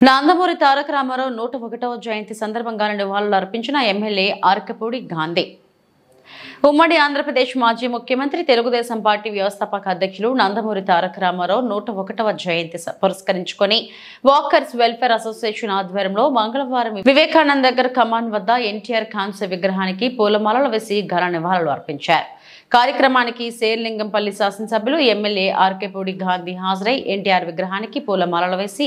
నందమూరి తారక రామారావు 101వ జయంతి సందర్భంగా నివాళులు అర్పించిన ఎమ్మెల్యే ఆర్కపూడి గాంధీ. ఉమ్మడి ఆంధ్రప్రదేశ్ మాజీ ముఖ్యమంత్రి, తెలుగుదేశం పార్టీ వ్యవస్థాపక అధ్యక్షులు నందమూరి తారక రామారావు 101వ జయంతి పురస్కరించుకొని వాకర్స్ వెల్ఫేర్ అసోసియేషన్ ఆధ్వర్యంలో మంగళవారం వివేకానంద నగర్ కమాన్ వద్ద ఎన్టీఆర్ కాంస్య విగ్రహానికి పూలమాలలు వేసి ఘన నివాళులు అర్పించారు. కార్యక్రమానికి శేర్లింగంపల్లి శాసనసభ్యులు ఎమ్మెల్యే ఆర్కపూడి గాంధీ హాజరై ఎన్టీఆర్ విగ్రహానికి పూలమాలలు వేసి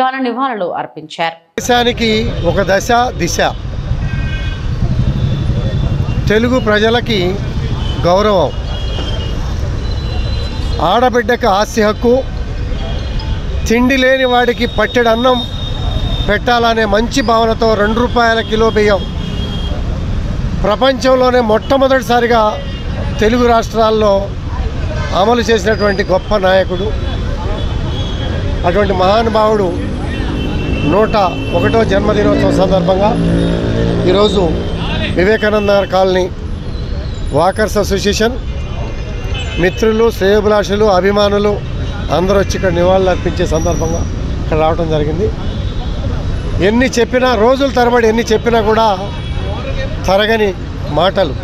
ఘన నివాళులు అర్పించారు. దేశానికి ఒక దశ దిశ, తెలుగు ప్రజలకి గౌరవం, ఆడబిడ్డకు ఆస్తి హక్కు, తిండి లేని వాడికి పట్టెడు అన్నం పెట్టాలనే మంచి భావనతో 2 రూపాయల కిలో బియ్యం ప్రపంచంలోనే మొట్టమొదటిసారిగా తెలుగు రాష్ట్రాల్లో అమలు చేసినటువంటి గొప్ప నాయకుడు. అటువంటి మహానుభావుడు 101వ జన్మదినోత్సవం సందర్భంగా ఈరోజు Vivekananda Nagar colony walkers association మిత్రులు, శ్రేయోభిలాషులు, అభిమానులు అందరూ వచ్చి ఇక్కడ నివాళులు అర్పించే సందర్భంగా ఇక్కడ రావడం జరిగింది. ఎన్ని చెప్పినా, రోజుల తరబడి ఎన్ని చెప్పినా కూడా తరగని మాటలు.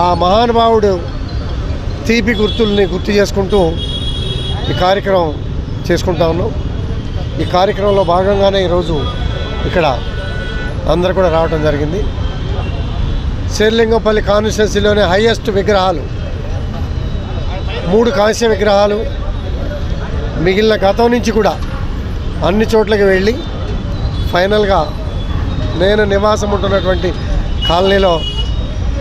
ఆ మహానుభావుడు తీపి గుర్తుల్ని గుర్తు చేసుకుంటూ ఈ కార్యక్రమం చేసుకుంటా ఉన్నాం. ఈ కార్యక్రమంలో భాగంగానే ఈరోజు ఇక్కడ అందరూ కూడా రావడం జరిగింది. శేర్లింగంపల్లి కాన్స్టిట్యున్సీలోనే హైయెస్ట్ విగ్రహాలు 3 కాంస్య విగ్రహాలు, మిగిలిన గతం నుంచి కూడా అన్ని చోట్లకి వెళ్ళి ఫైనల్గా నేను నివాసం ఉంటున్నటువంటి కాలనీలో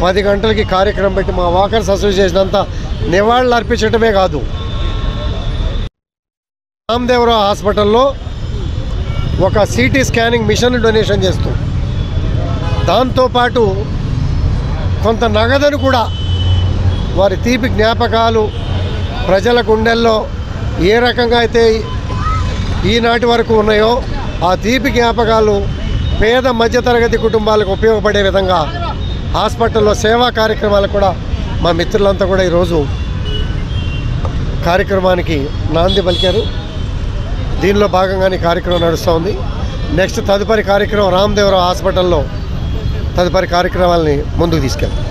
10 గంటలకి కార్యక్రమం పెట్టి మా వాకర్స్ అసోసియేషన్ అంతా నివాళులు అర్పించడమే కాదు, రామదేవరావు హాస్పిటల్లో ఒక సిటీ స్కానింగ్ మిషన్ డొనేషన్ చేస్తూ, దాంతోపాటు కొంత నగదును కూడా వారి తీపి జ్ఞాపకాలు ప్రజల గుండెల్లో ఏ రకంగా అయితే ఈనాటి వరకు ఉన్నాయో ఆ తీపి జ్ఞాపకాలు పేద మధ్యతరగతి కుటుంబాలకు ఉపయోగపడే విధంగా హాస్పిటల్లో సేవా కార్యక్రమాలు కూడా మా మిత్రులంతా కూడా ఈరోజు కార్యక్రమానికి నాంది పలికారు. దీనిలో భాగంగానే కార్యక్రమం నడుస్తూ ఉంది. నెక్స్ట్ తదుపరి కార్యక్రమం రామదేవరావు హాస్పిటల్లో తదుపరి కార్యక్రమాలని ముందుకు తీసుకెళ్తాం.